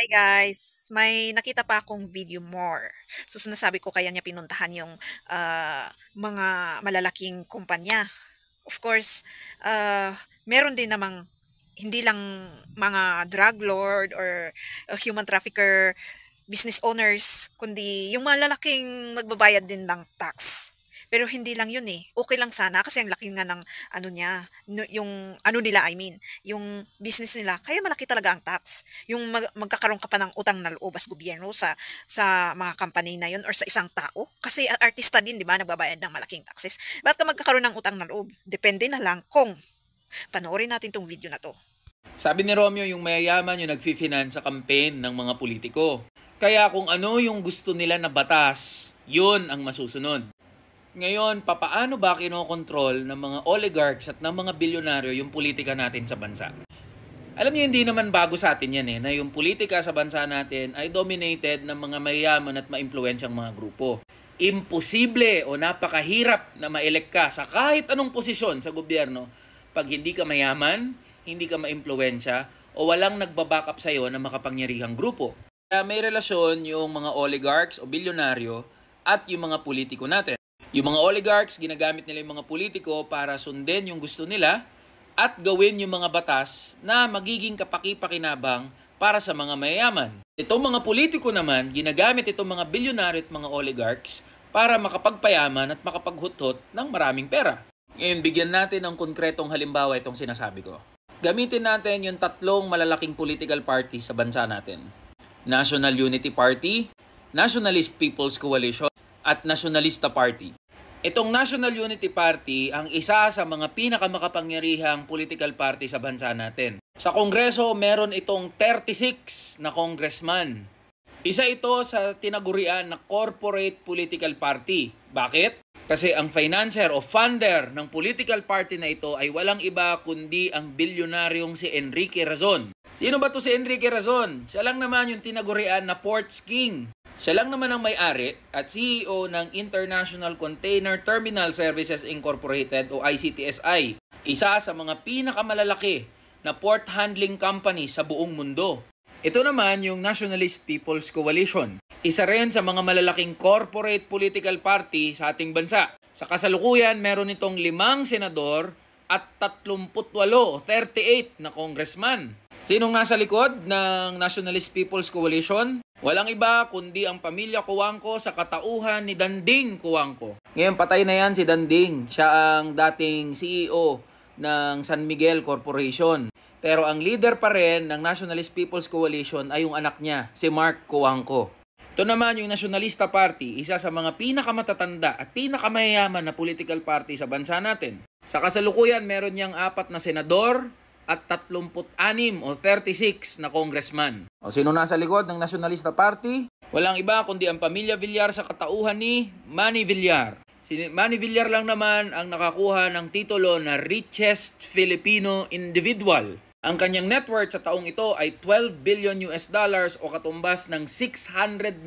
Hi guys, may nakita pa akong video more. So sinasabi ko kaya niya pinuntahan yung mga malalaking kumpanya. Of course, meron din namang hindi lang mga drug lord or human trafficker business owners, kundi yung malalaking nagbabayad din ng tax. Pero hindi lang yun eh. Okay lang sana kasi ang laki nga ng ano niya, yung ano nila I mean, yung business nila. Kaya malaki talaga ang tax. Yung magkakaroon ka pa ng utang na loob as gobyerno sa mga company na yun or sa isang tao. Kasi artista din, di ba, nagbabayad ng malaking taxes. Bakit ka magkakaroon ng utang na loob? Depende na lang kung panoorin natin tong video na to. Sabi ni Romeo, yung mayayaman yung nagfi-finance sa campaign ng mga politiko. Kaya kung ano yung gusto nila na batas, yun ang masusunod. Ngayon, papaano ba kinokontrol ng mga oligarchs at ng mga bilyonaryo yung politika natin sa bansa? Alam niyo, hindi naman bago sa atin yan na yung politika sa bansa natin ay dominated ng mga mayayaman at maimpluwensyang mga grupo. Imposible o napakahirap na ma-elect ka sa kahit anong posisyon sa gobyerno pag hindi ka mayaman, hindi ka maimpluwensya, o walang nagbaback up sa'yo na makapangyarihang grupo. Kaya may relasyon yung mga oligarchs o bilyonaryo at yung mga politiko natin. Yung mga oligarchs, ginagamit nila yung mga politiko para sundin yung gusto nila at gawin yung mga batas na magiging kapaki-pakinabang para sa mga mayayaman. Itong mga politiko naman, ginagamit itong mga bilyonaryo at mga oligarchs para makapagpayaman at makapaghuthot ng maraming pera. Ngayon, bigyan natin ng konkretong halimbawa itong sinasabi ko. Gamitin natin yung tatlong malalaking political party sa bansa natin. National Unity Party, Nationalist People's Coalition, at Nationalista Party. Itong National Unity Party ang isa sa mga pinakamakapangyarihang political party sa bansa natin. Sa Kongreso, meron itong 36 na congressman. Isa ito sa tinagurian na corporate political party. Bakit? Kasi ang financier o funder ng political party na ito ay walang iba kundi ang bilyonaryong si Enrique Razon. Sino ba to si Enrique Razon? Siya lang naman yung tinagurian na Ports King. Siya lang naman ang may-ari at CEO ng International Container Terminal Services Incorporated o ICTSI. Isa sa mga pinakamalalaki na port handling company sa buong mundo. Ito naman yung Nationalist People's Coalition. Isa rin sa mga malalaking corporate political party sa ating bansa. Sa kasalukuyan, meron itong 5 senador at 38 o 38 na congressman. Sinong nasa likod ng Nationalist People's Coalition? Walang iba kundi ang pamilya Cojuangco sa katauhan ni Danding Cojuangco. Ngayon patay na yan si Danding. Siya ang dating CEO ng San Miguel Corporation. Pero ang leader pa rin ng Nationalist People's Coalition ay yung anak niya, si Mark Cojuangco. Ito naman yung Nationalista Party, isa sa mga pinakamatatanda at pinakamayayaman na political party sa bansa natin. Sa kasalukuyan, meron niyang 4 na senador at 36 o 36 na congressman. O sino nasa likod ng Nationalista Party? Walang iba kundi ang pamilya Villar sa katauhan ni Manny Villar. Si Manny Villar lang naman ang nakakuha ng titulo na richest Filipino individual. Ang kanyang net worth sa taong ito ay 12 billion US dollars o katumbas ng 698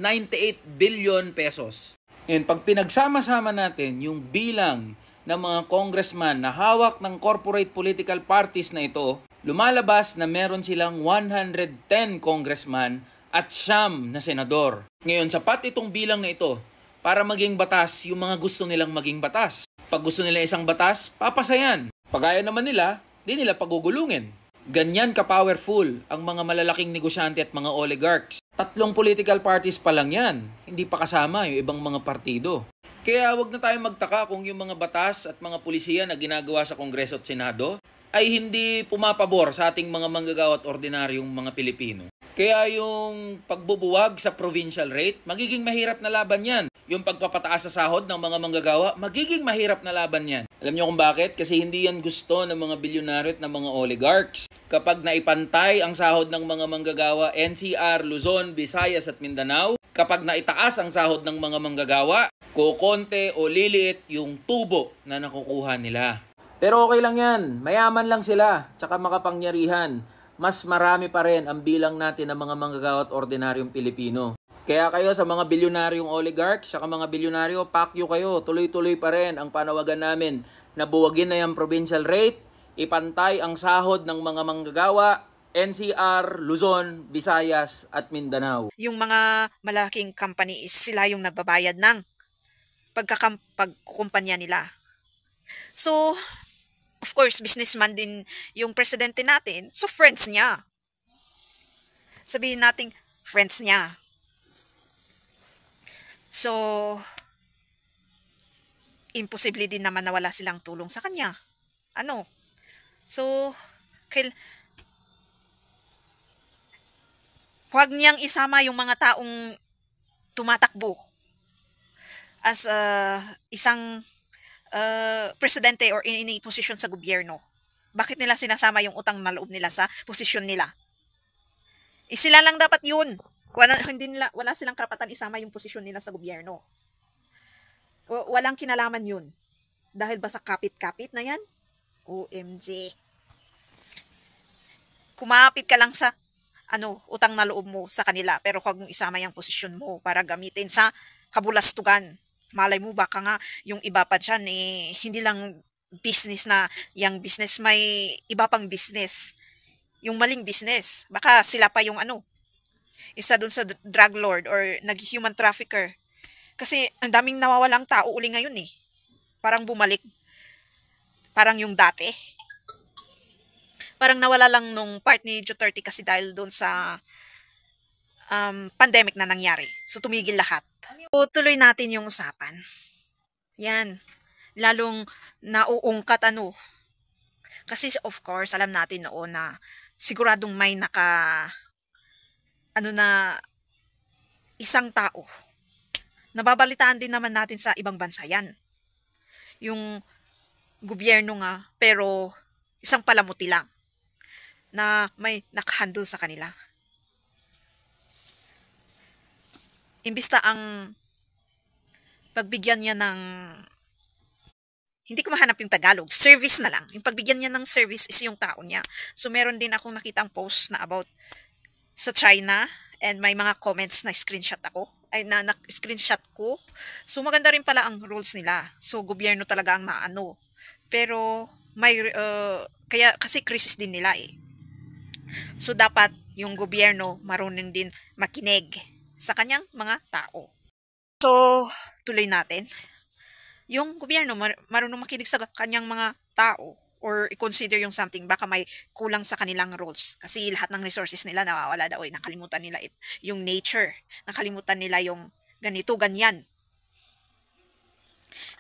billion pesos. Ngayon, pag pinagsama-sama natin yung bilang ng mga congressman na hawak ng corporate political parties na ito, lumalabas na meron silang 110 congressman at 9 na senador. Ngayon, sapat itong bilang na ito para maging batas yung mga gusto nilang maging batas. Pag gusto nila isang batas, papasayan. Pag ayaw naman nila, di nila pagugulungin. Ganyan ka-powerful ang mga malalaking negosyante at mga oligarchs. 3 political parties pa lang yan. Hindi pa kasama yung ibang mga partido. Kaya wag na tayong magtaka kung yung mga batas at mga pulisiya na ginagawa sa Kongreso at Senado ay hindi pumapabor sa ating mga manggagawa at ordinaryong mga Pilipino. Kaya yung pagbubuwag sa provincial rate, magiging mahirap na laban yan. Yung pagpapataas sa sahod ng mga manggagawa, magiging mahirap na laban yan. Alam niyo kung bakit? Kasi hindi yan gusto ng mga bilyonaryo at ng mga oligarchs. Kapag naipantay ang sahod ng mga manggagawa, NCR, Luzon, Visayas at Mindanao, kapag naitaas ang sahod ng mga manggagawa, kukonte o liliit yung tubo na nakukuha nila. Pero okay lang yan. Mayaman lang sila, tsaka makapangyarihan. Mas marami pa rin ang bilang natin ng mga manggagawa at ordinaryong Pilipino. Kaya kayo sa mga bilyonaryong oligarchs, saka mga bilyonaryo, pakyo kayo. Tuloy-tuloy pa rin ang panawagan namin na buwagin na yung provincial rate, ipantay ang sahod ng mga manggagawa, NCR, Luzon, Visayas at Mindanao. Yung mga malaking company is sila yung nagbabayad ng pagkukumpanya nila. So, of course, businessman din yung presidente natin. So, friends niya. Sabihin nating friends niya. So, imposible din naman na wala silang tulong sa kanya. Ano? So, huwag niyang isama yung mga taong tumatakbo as isang presidente or in any position sa gobyerno. Bakit nila sinasama yung utang na loob nila sa posisyon nila? Sila lang dapat yun. Wala silang karapatan isama yung posisyon nila sa gobyerno. Walang kinalaman yun. Dahil ba sa kapit-kapit na yan? OMG. Kumapit ka lang sa utang na loob mo sa kanila, pero huwag mong isama yung posisyon mo para gamitin sa kabulastugan. Malay mo baka nga yung iba pa dyan hindi lang business na yung business, may iba pang business. Yung maling business. Baka sila pa yung isa dun sa drug lord or nag-human trafficker. Kasi ang daming nawawalang tao uli ngayon eh. Parang bumalik. Parang yung dati. Parang nawala lang nung part ni Duterte kasi dahil doon sa pandemic na nangyari. So, tumigil lahat. So, tuloy natin yung usapan. Yan. Lalong nauungkat Kasi, of course, alam natin noon na siguradong may na isang tao. Nababalitaan din naman natin sa ibang bansa yan. Yung gobyerno nga, pero isang palamuti lang na may nakahandle sa kanila. Imbis na ang pagbigyan niya ng, hindi ko mahanap yung Tagalog, service na lang. Yung pagbigyan niya ng service is yung tao niya. So, meron din akong nakitang post na about sa China and may mga comments na screenshot screenshot ko. So, maganda rin pala ang rules nila. So, gobyerno talaga ang naano. Pero, kasi crisis din nila eh. So, dapat yung gobyerno marunong din makinig sa kanyang mga tao. So, tuloy natin. Yung gobyerno marunong makinig sa kanyang mga tao or i-consider yung something, baka may kulang sa kanilang roles. Kasi lahat ng resources nila nawawala daw. Nakalimutan nila yung nature. Nakalimutan nila yung ganito, ganyan.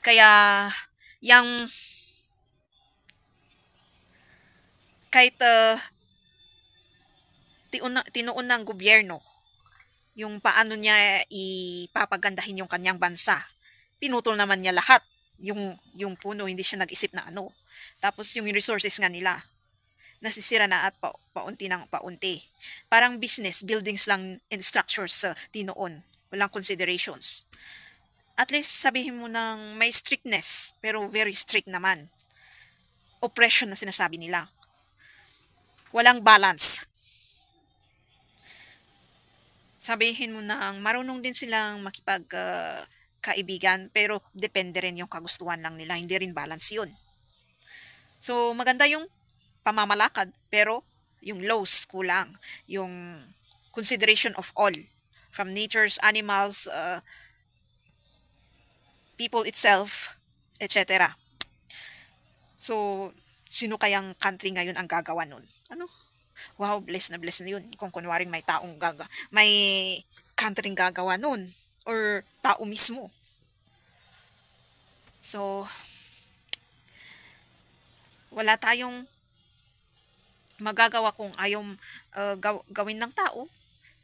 Kaya, kahit tinuon ng gobyerno yung paano niya ipapagandahin yung kanyang bansa. Pinutol naman niya lahat. Yung puno, hindi siya nag-isip na Tapos yung resources nga nila, nasisira na at paunti ng paunti. Parang business, buildings lang and structures tinuon. Walang considerations. At least sabihin mo ng may strictness, pero very strict naman. Oppression na sinasabi nila. Walang balance. Sabihin mo na marunong din silang kaibigan, pero depende rin yung kagustuhan lang nila. Hindi rin balance yun. So, maganda yung pamamalakad, pero yung laws kulang. Yung consideration of all. From natures, animals, people itself, etc. So, sino kayang country ngayon ang gagawa nun? Wow, bless na yun. Kung kunwaring may may country gagawa nun. Or tao mismo. So, wala tayong magagawa kung ayaw gawin ng tao.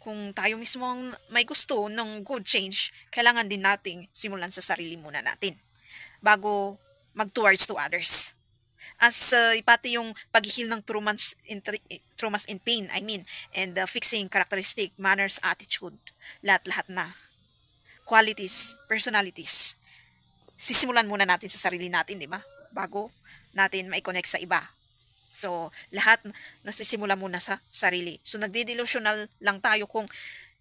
Kung tayo mismo ang may gusto ng good change, kailangan din nating simulan sa sarili muna natin bago mag-towards to others. As pati yung paghihil ng traumas in pain, and fixing characteristic, manners, attitude, lahat-lahat na. Qualities, personalities. Sisimulan muna natin sa sarili natin, di ba? Bago natin mai-connect sa iba. So, lahat nasisimula muna sa sarili. So, nagdi-delusional lang tayo kung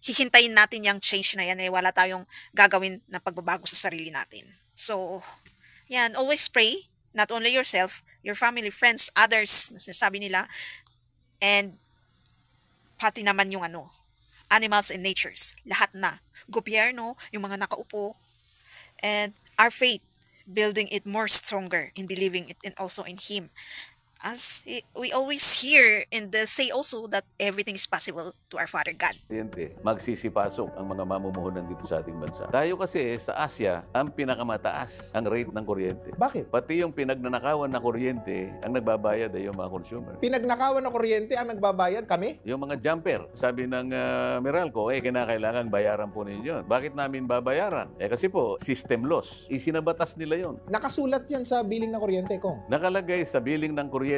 hihintayin natin yung change na yan, wala tayong gagawin na pagbabago sa sarili natin. So, yan, always pray, not only yourself, your family, friends, others, na sinasabi nila, and pati naman yung animals and natures, lahat na. Gobyerno, yung mga nakaupo, and our faith, building it more stronger in believing it and also in Him. We always hear and say also that everything is possible to our Father God. Magsisipasok ang mga mamumuhunan dito sa ating bansa. Tayo kasi sa Asia, ang pinakamataas ang rate ng kuryente. Bakit? Pati yung pinagnanakawan na kuryente, ang nagbabayad ay yung mga consumer. Pinagnakawan na kuryente ang nagbabayad kami? Yung mga jumper, sabi ng Meralco, kinakailangan bayaran po ninyo. Bakit namin babayaran? Kasi po, system loss. Isinabatas nila yon. Nakasulat yan sa billing ng kuryente, Kong. Nakalagay sa billing ng kuryente,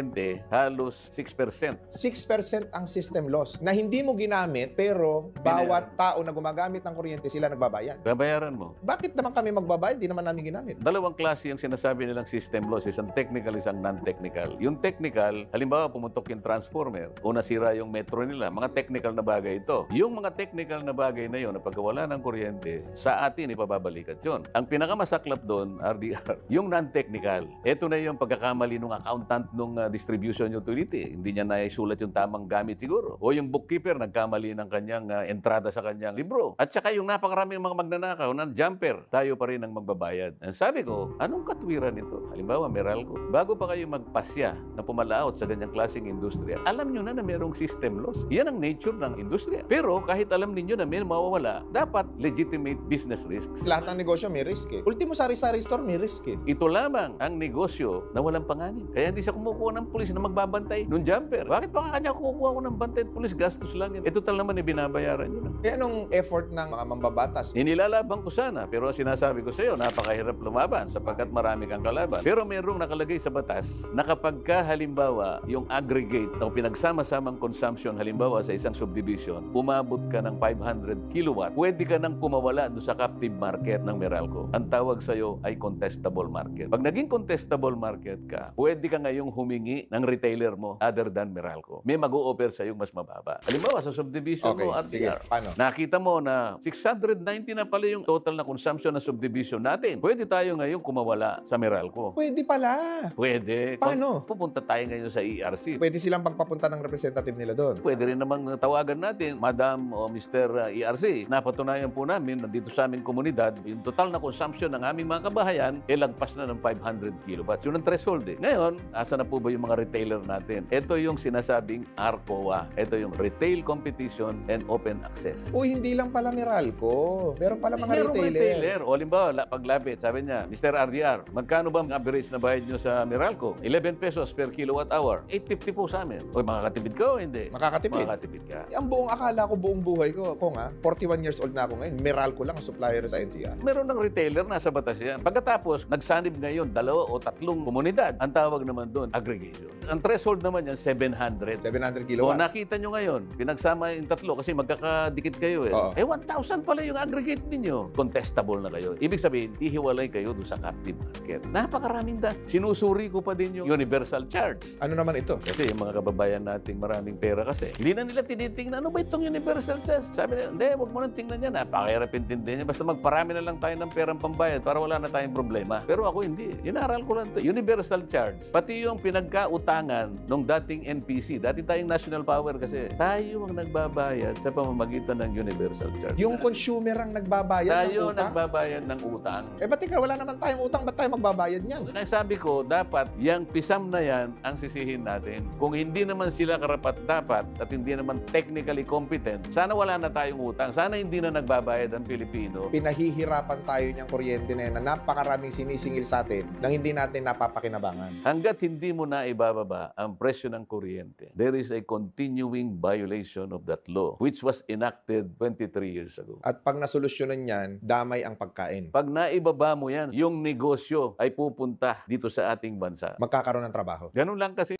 halos 6%. 6% ang system loss na hindi mo ginamit pero bawat tao na gumagamit ng kuryente sila nagbabayad. Babayaran mo. Bakit naman kami magbabayad? Di naman namin ginamit. Dalawang klase yung sinasabi nilang system loss. Isang technical, isang non-technical. Yung technical, halimbawa pumutok yung transformer o nasira yung metro nila. Mga technical na bagay ito. Yung mga technical na bagay na yun, na pagkawala ng kuryente, sa atin ipababalikat yun. Ang pinakamasaklap doon, RDR, yung non-technical. Ito na yung pagkakamali ng accountant ng distribution utility. Hindi niya naisulat yung tamang gamit siguro. O yung bookkeeper, nagkamali ng kanyang entrada sa kanyang libro. At saka yung napakaraming mga magnanakaw ng jumper, tayo pa rin ang magbabayad. And sabi ko, anong katwiran nito? Halimbawa, Meralco, bago pa kayo magpasya na pumalaot sa ganyang klaseng industriya, alam nyo na merong system loss. Yan ang nature ng industriya. Pero kahit alam ninyo na may mawawala, dapat legitimate business risks. Lahat ng negosyo may risk eh. Ultimo sari-sari store may risk eh. Ito lamang ang negosyo na walang panganib. Kaya hindi siya kumukuha ng pulis na magbabantay nung jumper. Bakit pa kanya kukuha ko ng bantay at pulis? Gastos lang yan. Total naman binabayaran nyo na. Kaya anong effort ng mga mambabatas? Inilalaban ko sana, pero sinasabi ko sa iyo, napakahirap lumaban sapagkat marami kang kalaban. Pero mayroong nakalagay sa batas na kapag halimbawa yung aggregate o pinagsama-samang consumption halimbawa sa isang subdivision, umabot ka ng 500 kilowatt, pwede ka nang kumawala doon sa captive market ng Meralco. Ang tawag sa iyo ay contestable market. Pag naging contestable market ka, pwede ka ngayong humingi ng retailer mo other than Meralco. May mag-o-offer sa iyo mas mababa. Halimbawa sa subdivision mo, sige. RTR, Paano? nakita mo na 690 na pala yung total na consumption ng subdivision natin. Pwede tayo ngayon kumawala sa Meralco. Pwede pala. Pwede. Paano? Pupunta tayo ngayon sa ERC. Pwede silang pagpapunta ng representative nila doon. Pwede rin namang tawagan natin, Madam o Mr. ERC. Napatunayan po namin nandito sa aming komunidad, yung total na consumption ng aming mga kabahayan, lagpas na ng 500 kilowatts. Yun ang threshold eh. Ngayon, asa na po ba yung mga retailer natin? Ito yung sinasabing RCOA. Ito yung Retail Competition and Open Access. Uy, hindi lang pala Meralco. Meron pala mga retailer. O halimbawa, paglapit, sabi niya, Mr. RDR, magkano ba ang average na bayad nyo sa Meralco? 11 pesos per kilowatt hour. 850 po sa amin. O makakatipid ka o hindi? Makakatipid. Makakatipid ka. Ang buong akala ko, buong buhay ko, 41 years old na ako ngayon, Meralco lang ang supplier sa NCR. Meron ng retailer, nasa batas yan. Pagkatapos, nagsanib ngayon, 2 o 3 komunidad. Ang tawag naman doon, aggregation. Ang threshold naman yan, 700. 700 O kilowatt. nakita nyo ngayon, pinagsama yung 3 kasi magkakadikit kayo eh. Oo. 1,000 pala yung aggregate ninyo. Contestable na kayo. Ibig sabihin, hihiwalay kayo doon sa captive market. Napakaraming sinusuri ko pa din yung universal charge. Ano naman ito? Kasi yung mga kababayan nating maraming pera kasi, hindi na nila tinitingnan, ano ba itong universal charge? Sabi nila, hindi, huwag mo nang tingnan yan. Napakahirap intindihin niya. Basta magparami na lang tayo ng perang pambayad para wala na tayong problema. Pero ako hindi. Inaral ko lang ito. Universal charge. Pati yung pinagkautangan ng dating NPC, dati tayong national power kasi, tayo ang nagbabayad sa pamamagitan ng universal charge. Yung consumer ang nagbabayad ng tayo utang? nagbabayad ng utang. Ba't ikaw, wala naman tayong utang, ba't tayo magbabayad niyan? Kaya sabi ko, dapat yung pisam na yan ang sisihin natin. Kung hindi naman sila karapat-dapat at hindi naman technically competent, sana wala na tayong utang. Sana hindi na nagbabayad ang Pilipino. Pinahihirapan tayo niyang kuryente na yan na napakaraming sinisingil sa atin nang hindi natin napapakinabangan. Hanggat hindi mo na ibababa ang presyo ng kuryente, there is a continuing violation of that law which was enacted 23 years ago. At pag nasolusyonan yan, damay ang pagkain. Pag naibaba mo yan, yung negosyo ay pupunta dito sa ating bansa. Magkakaroon ng trabaho. Ganun lang kasi.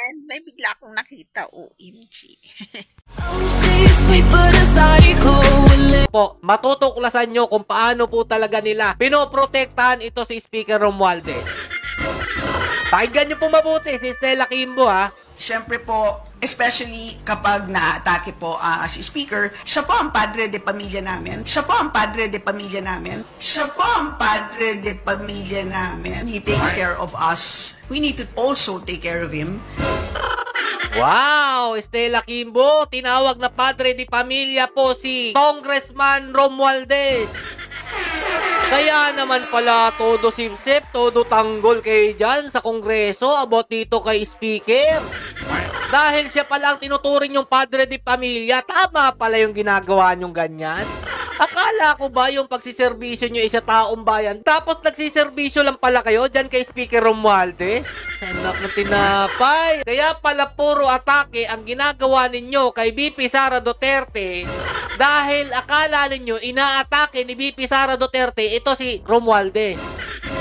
And may bigla akong nakita, OMG. Po, matutuklasan nyo kung paano po talaga nila pinoprotektahan ito si Speaker Romualdez. Pakinggan nyo po mabuti si Stella Kimbo ha. Siyempre po, especially kapag na-atake po si Speaker, siya po ang padre de pamilya namin. Siya po ang padre de pamilya namin. Siya po ang padre de pamilya namin. He takes care of us. We need to also take care of him. Wow, Stella Kimbo, tinawag na padre di pamilya po si Congressman Romualdez. Kaya naman pala todo simsip, todo tanggol kayo dyan sa Kongreso about dito kay Speaker. Dahil siya pala ang tinuturing yung padre di pamilya, tama pala yung ginagawa nyong ganyan. Akala ko ba yung pagsiservisyo nyo isa taong bayan, tapos nagsiservisyo lang pala kayo dyan kay Speaker Romualdez? Anak ng tinapay. Kaya pala puro atake ang ginagawa ninyo kay VP Sara Duterte dahil akala ninyo inaatake ni VP Sara Duterte ito si Romualdez.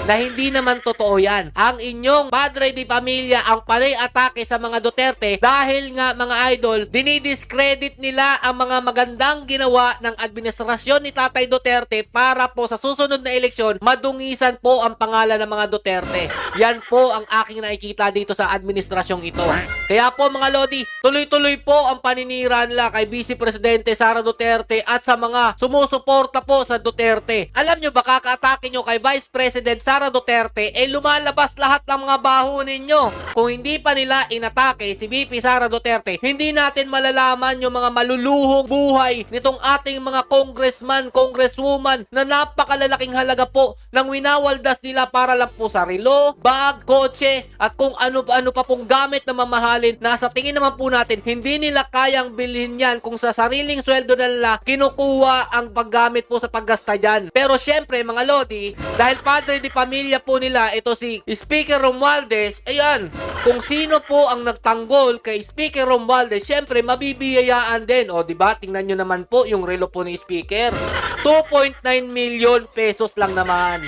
Na hindi naman totoo yan. Ang inyong padre di pamilya ang panay atake sa mga Duterte dahil nga mga idol, dinidiscredit nila ang mga magandang ginawa ng administrasyon ni Tatay Duterte para po sa susunod na eleksyon, madungisan po ang pangalan ng mga Duterte. Yan po ang aking nakikita dito sa administrasyong ito. Kaya po mga Lodi, tuloy-tuloy po ang paninira nila kay Vice Presidente Sara Duterte at sa mga sumusuporta po sa Duterte. Alam nyo ba, kaka-atake nyo kay Vice President Sara Duterte, lumalabas lahat ng mga baho ninyo. Kung hindi pa nila inatake si VP Sara Duterte, hindi natin malalaman yung mga maluluhong buhay nitong ating mga congressman, congresswoman na napakalalaking halaga po ng winawaldas nila para lang po sa relo, bag, kotse, at kung ano-ano pa pong gamit na mamahalin na sa tingin naman po natin, hindi nila kayang bilhin yan kung sa sariling sweldo na nila kinukuha ang paggamit po sa paggasta dyan. Pero syempre mga Lodi, dahil padre di pamilya po nila, ito si Speaker Romualdez, ayan, kung sino po ang nagtanggol kay Speaker Romualdez, syempre mabibiyayaan din. O diba, tingnan nyo naman po yung relo po ni Speaker, 2.9 million pesos lang naman.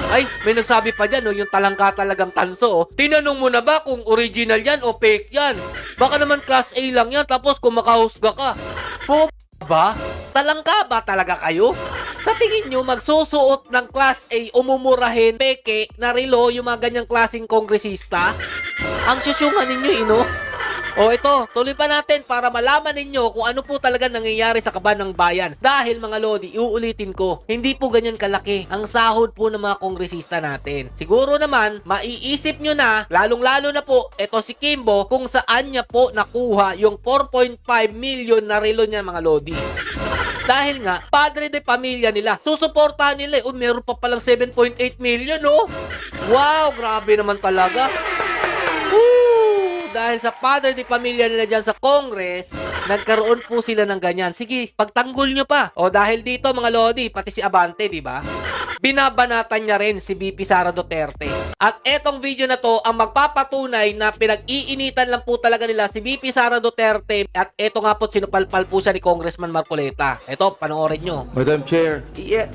Ay, may nagsabi pa dyan, yung talangka talagang tanso. Tinanong mo na ba kung original yan o fake yan? Baka naman class A lang yan, tapos kung makahusga ka. Ba? Talangka ba talaga kayo? Sa tingin nyo, magsusuot ng class A, umumurahin, peke, na relo, yung mga ganyang klaseng kongresista? Ang susyungan ninyo, O ito, tuloy pa natin para malaman ninyo kung ano po talaga nangyayari sa kaban ng bayan. Dahil mga Lodi, iuulitin ko, hindi po ganyan kalaki ang sahod po ng mga kongresista natin. Siguro naman, maiisip nyo na, lalong-lalo na po, ito si Kimbo, kung saan niya po nakuha yung 4.5 million na relo niya mga Lodi. Dahil nga, padre de pamilya nila. Susuportahan nila meron pa palang 7.8 million, Wow, grabe naman talaga. Dahil sa padre di pamilya nila dyan sa Congress, nagkaroon po sila ng ganyan. Sige, pagtanggol nyo pa. O dahil dito mga Lodi, pati si Abante, di ba? Binabanatan niya rin si VP Sara Duterte. At etong video na to ang magpapatunay na pinag-iinitan lang po talaga nila si VP Sara Duterte. At eto nga po, sinupalpal po siya ni Congressman Marcoleta. Eto, panoorin nyo. Madam Chair, Yeah.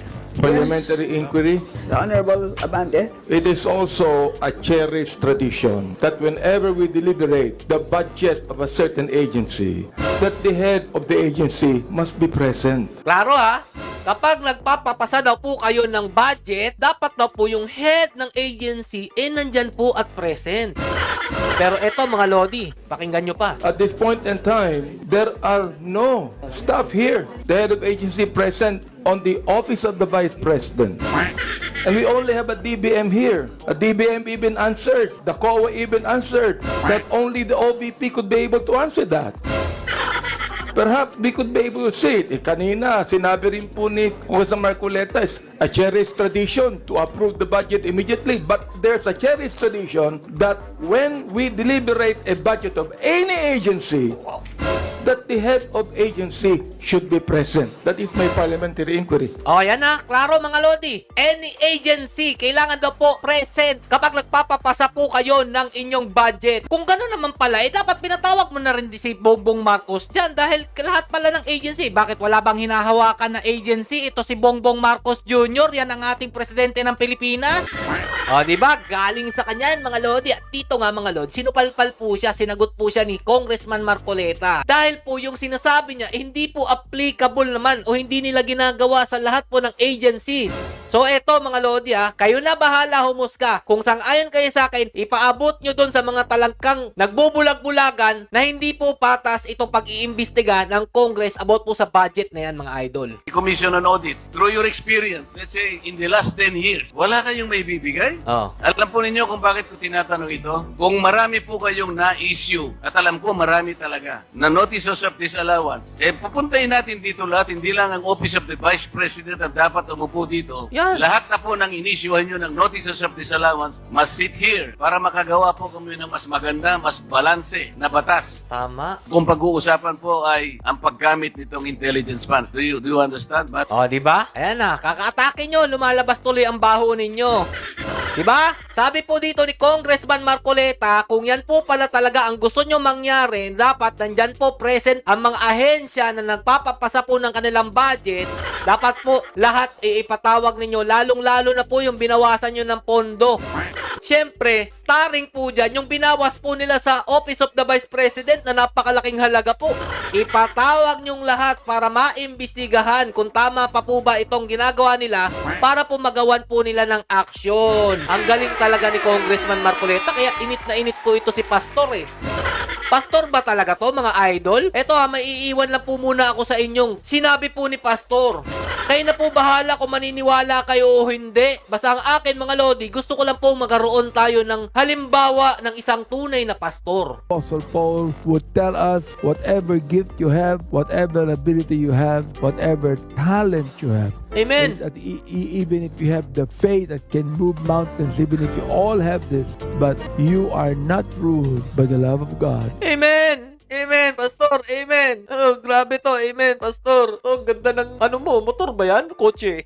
parliamentary inquiry. The Honorable Abante. It is also a cherished tradition that whenever we deliberate the budget of a certain agency, that the head of the agency must be present. Klaro ha? Kapag nagpapapasa daw po kayo ng budget, dapat daw po yung head ng agency nandyan po at present. Pero eto mga Lodi, pakinggan nyo pa. At this point in time, there are no staff here. The head of agency present on the office of the Vice President. And we only have a DBM here. A DBM even answered. The COA even answered that only the OVP could be able to answer that. Perhaps we could be able to say it. Kanina, sinabi rin po ni Congressman Marcoleta, is a cherished tradition to approve the budget immediately. But there's a cherished tradition that when we deliberate a budget of any agency, that the head of agency should be present. That is my parliamentary inquiry. O, yan na. Klaro mga Lodi. Any agency, kailangan daw po present kapag nagpapapasa po kayo ng inyong budget. Kung gano'n naman pala, dapat pinatawag mo na rin si Bongbong Marcos dyan dahil lahat pala ng agency. Bakit wala bang hinahawakan na agency? Ito si Bongbong Marcos Jr., yan ang ating presidente ng Pilipinas. O, diba? Galing sa kanya yan mga Lodi. At dito nga mga Lodi, sinupalpal po siya, sinagot po siya ni Congressman Marcoleta. Dahil po yung sinasabi niya, hindi po applicable naman o hindi nila ginagawa sa lahat po ng agencies. So eto mga Lodi kayo na bahala humusga. Kung sang-ayon kayo sa akin, ipaabot nyo dun sa mga talangkang nagbubulag-bulagan na hindi po patas itong pag-iimbestiga ng Congress about po sa budget na yan mga idol. Commission on Audit, through your experience, let's say, in the last 10 years, wala kayong may bibigay? Alam po ninyo kung bakit ko tinatanong ito? Kung marami po kayong na-issue, at alam ko marami talaga, na notices of disallowance, pupuntahin natin dito lahat, hindi lang ang Office of the Vice President ang dapat umupo dito. Yan. Lahat na po ng inisyuhan nyo ng notices of disallowance must sit here para makagawa po kami ng mas maganda, mas balanse na batas. Tama. Kung pag-uusapan po ay ang paggamit nitong intelligence funds. Do you understand? Diba? Ayan na, kakaatake nyo, lumalabas tuloy ang baho ninyo. Diba? Sabi po dito ni Congressman Marcoleta, kung yan po pala talaga ang gusto nyo mangyari, dapat nandyan po present ang mga ahensya na nagpapapasa po ng kanilang budget. Dapat po lahat ipatawag ninyo, lalong-lalo na po yung binawasan nyo ng pondo. Siyempre, starring po dyan, yung binawas po nila sa Office of the Vice President na napakalaking halaga po. Ipatawag nyong lahat para maimbestigahan kung tama pa po ba itong ginagawa nila para po magawan po nila ng aksyon. Ang galing talaga ni Congressman Marcoleta, kaya init na init po ito si Pastor Pastor ba talaga to mga idol? Eto maiiwan lang po muna ako sa inyong sinabi po ni Pastor. Kayo na po bahala kung maniniwala kayo o hindi. Basta ang akin mga Lodi, gusto ko lang po magkaroon tayo ng halimbawa ng isang tunay na pastor. Apostle Paul would tell us whatever gift you have, whatever ability you have, whatever talent you have. Amen. Even if you have the faith that can move mountains, even if you all have this, but you are not ruled by the love of God. Amen. Amen, Pastor. Amen. Oh, grabe to. Amen, Pastor. Oh, ganda ng motor ba yan? Kotse.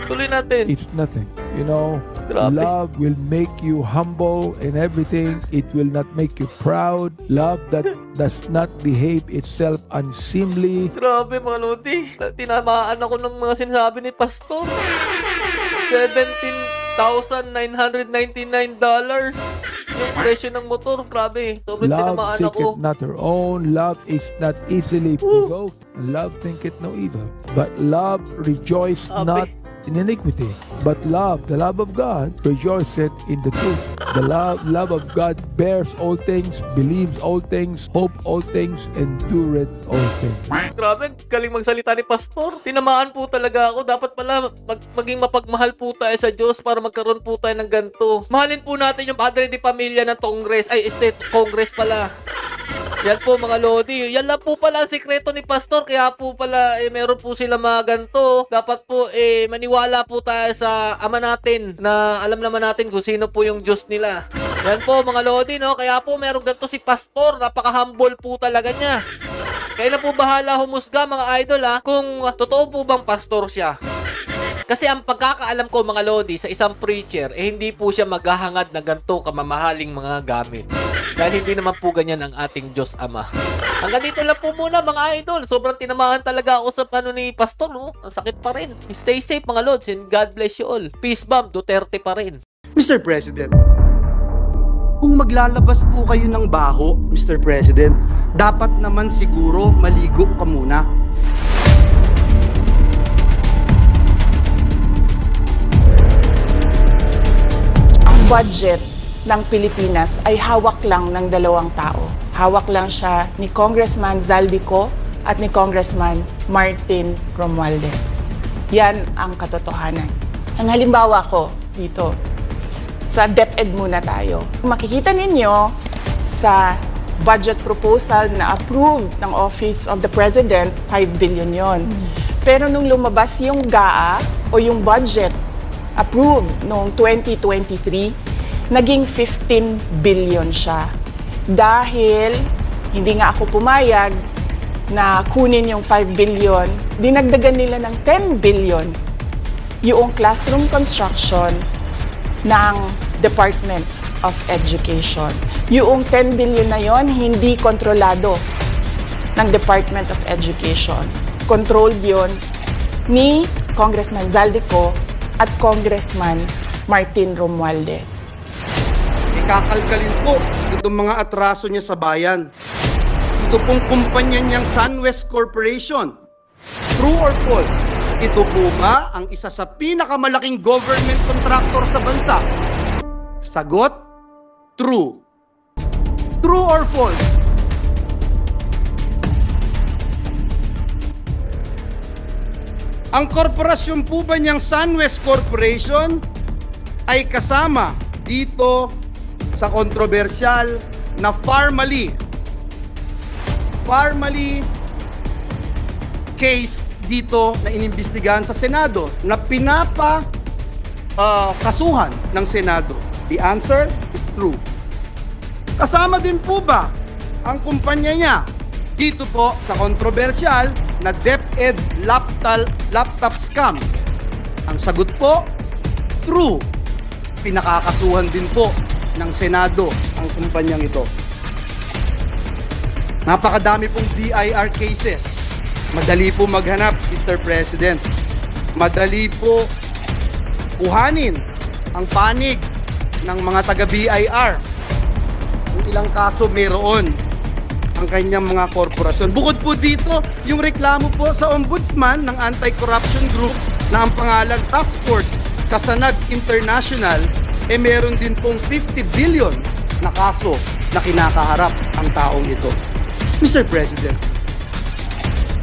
Tuloy natin. It's nothing. You know, Grabe. Love will make you humble in everything. It will not make you proud. Love that does not behave itself unseemly. Grabe mga Lodi. Tinamaan ako ng mga sinasabi ni Pastor. $17,999 yung presyo ng motor. Grabe. Sobrang Love tinamaan seeketh ako. not her own. Love is not easily provoked. Love thinketh no evil. But love rejoiceth not in iniquity. But love, the love of God, rejoiceth in the truth. The love of God bears all things, believes all things, hopes all things, endureth all things. Grabe, galing magsalita ni Pastor. Tinamaan po talaga ako. Dapat pala maging mapagmahal po tayo sa Diyos para magkaroon po tayo ng ganito. Mahalin po natin yung Padre de Pamilya ng Congress. Congress pala. Yan po mga Lodi. Yan lang po pala ang sikreto ni Pastor. Kaya po pala meron po sila mga ganito. Dapat po maniwala po tayo sa Ama natin na alam naman natin kung sino po yung Diyos nila. Yan po mga Lodi, no? Kaya po meron ganito si Pastor. Napaka-humble po talaga niya. Kaya na po bahala humusga mga idol kung totoo po bang pastor siya. Kasi ang pagkakaalam ko mga Lodi sa isang preacher, hindi po siya maghahangad na ganito kamamahaling mga gamit. Dahil hindi naman po ganyan ang ating Diyos Ama. Hanggang dito lang po muna mga idol. Sobrang tinamahan talaga ako sa ni Pastor, no? Ang sakit pa rin. Stay safe mga Lods and God bless you all. Peace bomb, Duterte pa rin. Mr. President, kung maglalabas po kayo ng baho, Mr. President, dapat naman siguro maligo ka muna. Ang budget ng Pilipinas ay hawak lang ng dalawang tao. Hawak lang siya ni Congressman Zaldico at ni Congressman Martin Romualdez. Yan ang katotohanan. Ang halimbawa ko dito, sa DepEd muna tayo. Makikita ninyo sa budget proposal na approved ng Office of the President, 5 billion yon. Pero nung lumabas yung GAA o yung budget approved noong 2023, naging 15 billion siya. Dahil hindi nga ako pumayag na kunin yung 5 billion, dinagdagan nila ng 10 billion yung classroom construction ng Department of Education. Yung 10 billion na yon hindi kontrolado ng Department of Education. Controlled yon ni Congressman Zaldico at Congressman Martin Romualdez. Ikakalkalin po itong mga atraso niya sa bayan. Ito pong kumpanya niyang SunWest Corporation. True or false? Ito po ba ang isa sa pinakamalaking government contractor sa bansa? Sagot, true. True or false? Ang korporasyon po ba niyang SunWest Corporation ay kasama dito sa kontrobersyal na Pharmally case dito na inimbestigahan sa Senado na kasuhan ng Senado? The answer is true. Kasama din po ba ang kumpanya niya dito po sa kontrobersyal na DepEd laptop scam? Ang sagot po, true. Pinakakasuhan din po ng Senado ang kumpanyang ito. Napakadami pong BIR cases. Madali po maghanap, Mr. President. Madali po kuhanin ang panig ng mga taga-BIR. Kung ilang kaso mayroon ang kanyang mga korporasyon. Bukod po dito, yung reklamo po sa Ombudsman ng Anti-Corruption Group na ang pangalan Task Force Kasanag International, meron din pong 50 billion na kaso na kinakaharap ang taong ito. Mr. President,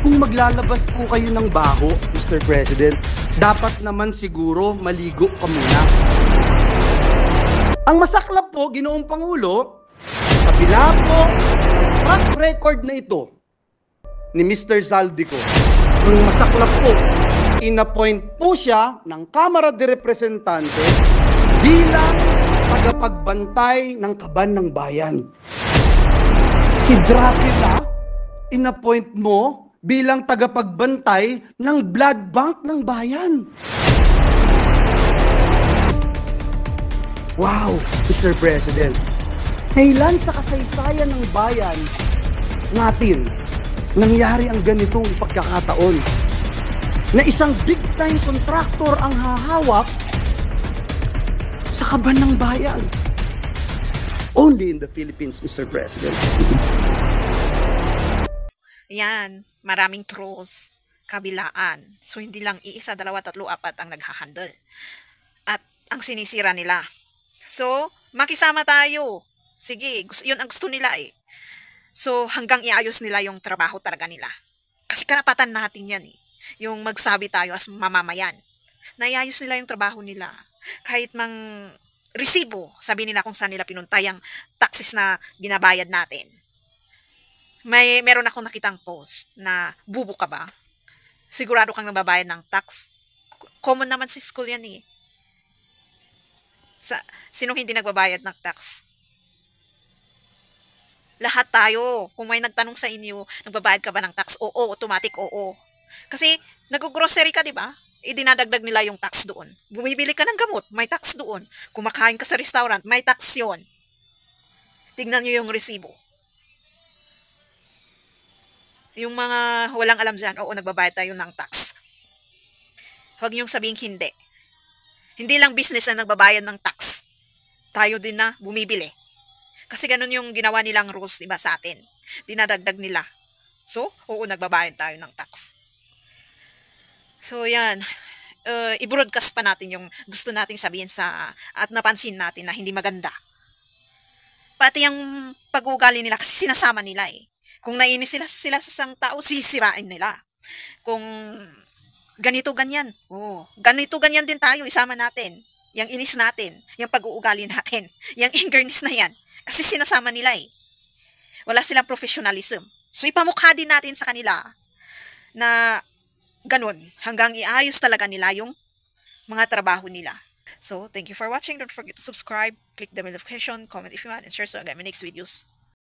kung maglalabas po kayo ng baho, Mr. President, dapat naman siguro maligo ka muna. Ang masaklap po, Ginoong Pangulo, kabila po ng track record na ito ni Mr. Zaldico, ang masaklap po, inappoint po siya ng Kamara de Representantes bilang tagapagbantay ng kaban ng bayan. Si Dracula, inappoint mo bilang tagapagbantay ng blood bank ng bayan. Wow, Mr. President. Kailan sa kasaysayan ng bayan natin nangyari ang ganitong pagkakataon na isang big-time contractor ang hahawak sa kaban ng bayan? Only in the Philippines, Mr. President. Yan, maraming trolls, kabilaan. So, hindi lang iisa, dalawa, tatlo, apat ang naghahandle. At ang sinisira nila. So, makisama tayo. Sige, yun ang gusto nila eh. So, hanggang iayos nila yung trabaho talaga nila. Kasi karapatan natin yan eh. Yung magsabi tayo as mamamayan. Naiayos nila yung trabaho nila. Kahit mang resibo, sabi nila kung saan nila pinunta yung taxes na binabayad natin. Meron akong nakitang post na bubo ka ba? Sigurado kang nababayad ng tax? Common naman sa school yan eh. Sinong hindi nagbabayad ng tax? Lahat tayo. Kung may nagtanong sa inyo, nagbabayad ka ba ng tax? Oo, automatic oo. Kasi nag-grocery ka, di ba? Idinadagdag nila yung tax doon. Bumibili ka ng gamot, may tax doon. Kumakain ka sa restaurant, may tax yun. Tignan nyo yung resibo. Yung mga walang alam dyan, oo, nagbabayad tayo ng tax. Huwag niyong sabing hindi. Hindi lang business na nagbabayad ng tax. Tayo din na bumibili. Kasi ganun yung ginawa nilang rules, diba, sa atin. Dinadagdag nila. So, oo, nagbabayad tayo ng tax. So, yan. I-broadcast pa natin yung gusto nating sabihin at napansin natin na hindi maganda. Pati yung pag-uugali nila kasi sinasama nila eh. Kung nainis sila sa isang tao, sisirain nila. Kung ganito, ganyan. Ganito, ganyan din tayo, isama natin. Yung inis natin, yung pag-uugali natin, yung angerness na yan. Kasi sinasama nila eh. Wala silang professionalism. So, ipamukha din natin sa kanila na ganun, hanggang iayos talaga nila yung mga trabaho nila. So, thank you for watching. Don't forget to subscribe, click the notification, comment if you want, and share so I get my next videos.